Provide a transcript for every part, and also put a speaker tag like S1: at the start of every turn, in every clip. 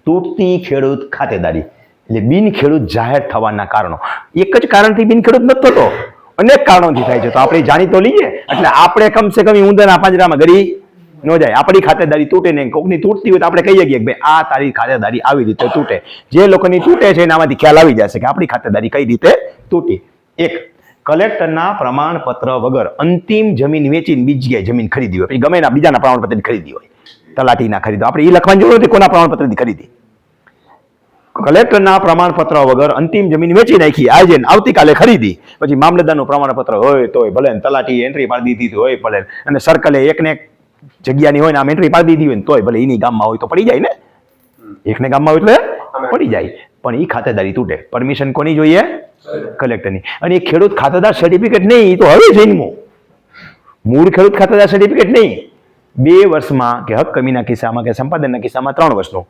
S1: તૂટતી ખેડૂત ખાતેદારી એટલે બિન ખેડૂત જાહેર થવાના કારણો. એક જ કારણથી બિન ખેડૂત નથી થતો, અનેક કારણોથી થાય છે. તો આપણે જાણી તો લઈએ, એટલે આપણે કમસે કમ ઊંધાના પાંજરામાં ગળી ન જાય. આપણી ખાતેદારી તૂટે ને કોકની તૂટતી હોય તો આપણે કહીએ કે ભાઈ આ તારી ખાતેદારી આવી રીતે તૂટે. જે લોકોની તૂટે છે એનામાંથી ખ્યાલ આવી જશે કે આપણી ખાતેદારી કઈ રીતે તૂટી. એક, કલેક્ટરના પ્રમાણપત્ર વગર અંતિમ જમીન વેચીને બીજી જગ્યાએ જમીન ખરીદી હોય, પછી ગમે એના બીજાના પ્રમાણપત્રની ખરીદી હોય, તલાટીના ખરીદો, આપણે એ લખવાની જરૂર નથી કોના પ્રમાણપત્રની ખરીદી. કલેક્ટરના પ્રમાણપત્ર વગર અંતિમ જમીન વેચી નાખી, આજે આવતીકાલે ખરીદી, પછી મામલતદારનું પ્રમાણપત્ર હોય તોય ભલે, તલાટી એન્ટ્રી પાડી દીધી હોય ભલે, અને સર્કલે એકને એક જગ્યાની હોય ને આમ એન્ટ્રી પાડી દીધી હોય ને તોય ભલે, એની ગામમાં હોય તો પડી જાય ને, એકને ગામમાં હોય એટલે પડી જાય. પણ એ ખાતેદારી તૂટે. પરમિશન કોની જોઈએ? કલેક્ટરની. અને એ ખેડૂત ખાતેદાર સર્ટિફિકેટ નહીં, એ તો હવે જન્મો. મૂળ ખેડૂત ખાતેદાર સર્ટિફિકેટ નહીં, 2 વર્ષમાં કે હક કમીના કિસ્સામાં કે સંપાદનના કિસ્સામાં 3 વર્ષનું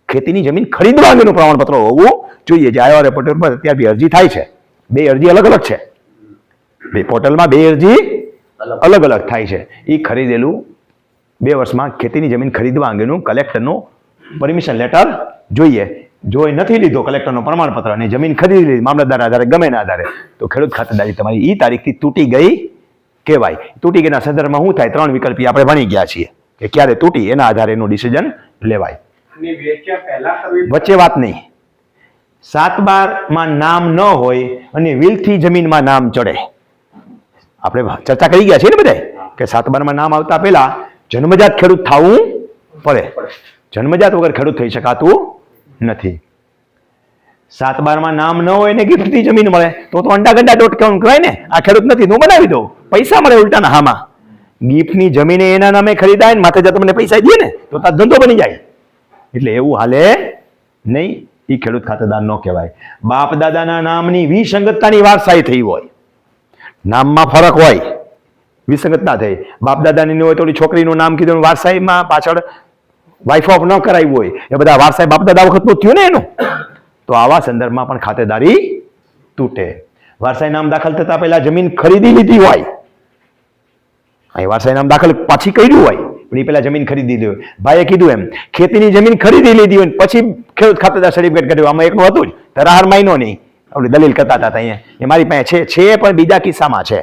S1: ખેતીની જમીન ખરીદવા અંગેનું પ્રમાણપત્ર હોવું જોઈએ. જે આઈઆરએ પોર્ટલ પર અત્યારે બી અરજી થાય છે, 2 અરજી અલગ અલગ છે, પોર્ટલમાં 2 અરજી અલગ અલગ થાય છે. એ ખરીદેલું 2 વર્ષમાં ખેતીની જમીન ખરીદવા અંગેનું કલેક્ટરનું પરમિશન લેટર જોઈએ. જો એ નથી લીધો કલેક્ટરનું પ્રમાણપત્ર અને જમીન ખરીદી લીધી મામલતદાર આધારે ગમે એના આધારે, તો ખેડૂત ખાતેદારી તમારી એ તારીખથી તૂટી ગઈ કહેવાય. તૂટી ગયાના સંદર્ભમાં શું થાય? 3 વિકલ્પી આપણે ભણી ગયા છીએ કે ક્યારે તૂટી, એના આધારે એનું ડિસિઝન લેવાય. વચ્ચે વાત નહીં. 7/12 નામ ન હોય અને વિલથી જમીનમાં નામ ચડે. આપણે ચર્ચા કરી ગયા છીએ ને બધા કે 7/12 નામ આવતા પહેલા જન્મજાત ખેડૂત થવું પડે. જન્મજાત વગર ખેડૂત થઈ શકાતું નથી. 7/12 નામ ન હોય ને ગિફ્ટથી જમીન મળે તો અંડા ગંડા ડોટ કેવું કહેવાય ને, આ ખેડૂત નથી હું બનાવી દઉં, પૈસા મળે ઉલટાના. હામાં ગિફ્ટની જમીને એના નામે ખરીદાય ને માથે જતા મને પૈસા દે ને તો તાર ધંધો બની જાય. એટલે એવું હાલે નહીં, એ ખેડૂત ખાતેદાર ન કહેવાય. બાપ દાદાના નામની વિસંગતતાની વારસાઈ થઈ હોય, નામમાં ફરક હોય, વિસંગતતા થઈ, બાપ દાદાની હોય તો છોકરીનું નામ કીધું વારસાઈમાં પાછળ વાઇફ ઓફ ન કરાવ્યું હોય, એ બધા વારસાઈ બાપ દાદા વખતનું થયું ને એનું, તો આવા સંદર્ભમાં પણ ખાતેદારી તૂટે. વારસાઈ નામ દાખલ થતા પહેલા જમીન ખરીદી લીધી હોય, અહીં વારસાઈ નામ દાખલ પાછી કર્યું હોય પણ એ પહેલા જમીન ખરીદી લીધી હોય. ભાઈએ કીધું એમ ખેતીની જમીન ખરીદી લીધી હોય પછી ખેડૂત ખાતેદાર સર્ટિફિકેટ કર્યું, આમાં એકનું હતું જ, ધરાહાર માયનો નહીં. આપણે દલીલ કરતા હતા અહીંયા, એ મારી પાસે છે પણ બીજા કિસ્સામાં છે,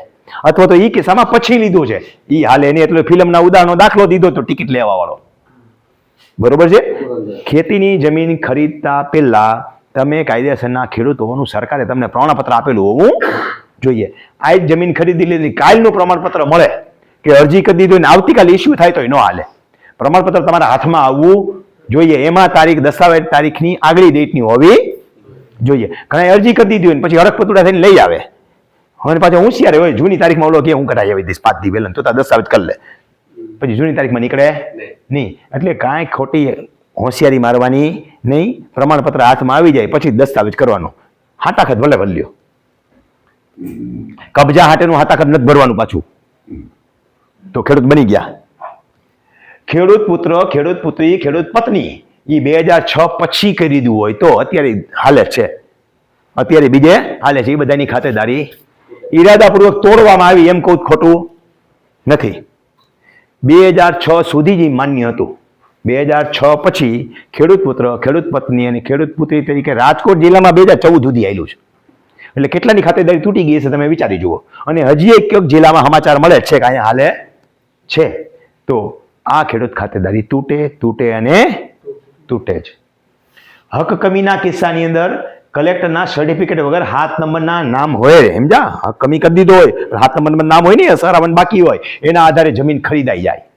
S1: અથવા તો એ કિસ્સામાં પછી લીધું છે, એ હાલે નહીં. એટલે ફિલ્મના ઉદાહરણનો દાખલો દીધો તો ટિકિટ લેવા વાળો. બરોબર છે. ખેતીની જમીન ખરીદતા પહેલા તમે કાયદેસરના ખેડૂત હોવાનું સરકારે તમને પ્રમાણપત્ર આપેલું હોવું જોઈએ. આ જ જમીન ખરીદી લીધી, કાલનું પ્રમાણપત્ર મળે કે અરજી કરી દીધી ને આવતીકાલે ઇસ્યુ થાય તો ન હાલે. પ્રમાણપત્ર તમારા હાથમાં આવવું જોઈએ. એમાં તારીખ, દસ્તાવેજ તારીખની આગલી ડેટની હોવી જોઈએ. ઘણા અરજી કરી દીધી હોય ને પછી હરખપતુડા થઈને લઈ આવે, હવે પાછો હોશિયાર હોય, જૂની તારીખમાં ઓલો કે હું કઢાઈ આવી દઈશ 5 દી વહેલા, તો તાર દસ્તાવેજ કરી લે, પછી જૂની તારીખમાં નીકળે નહીં. એટલે કાંઈ ખોટી હોશિયારી મારવાની નહીં. પ્રમાણપત્ર હાથમાં આવી જાય પછી દસ્તાવેજ કરવાનો. હાટાખત ભલે ભલ્યો, કબજા હાટેનું હાટાખત નથી ભરવાનું પાછું, તો ખેડૂત બની ગયા. ખેડૂત પુત્ર, ખેડૂત પુત્રી, ખેડૂત પત્ની એ 2006 પછી કરી દીધું હોય તો અત્યારે હાલે છે, અત્યારે બીજે હાલે છે. એ બધાની ખાતેદારી ઈરાદાપૂર્વક તોડવામાં આવી એમ કોઈ ખોટું નથી. 2006 સુધી જ માન્ય હતું. 2006 પછી ખેડૂત પુત્ર, ખેડૂત પત્ની અને ખેડૂત પુત્રી તરીકે રાજકોટ જિલ્લામાં 2014 સુધી આવેલું છે. એટલે કેટલાની ખાતેદારી તૂટી ગઈ છે તમે વિચારી જુઓ. અને હજી એક જિલ્લામાં સમાચાર મળે છે કે અહીંયા હાલે છે. તો આ ખેડૂત ખાતેદારી તૂટે અને તૂટે જ. હક કમીના કિસ્સાની અંદર કલેક્ટરના સર્ટિફિકેટ વગર 7 નંબરના નામ હોય, સમજા, હક કમી કરી દીધો હોય, 7 નંબરના નામ હોય ને સરાવન બાકી હોય, એના આધારે જમીન ખરીદાઈ જાય.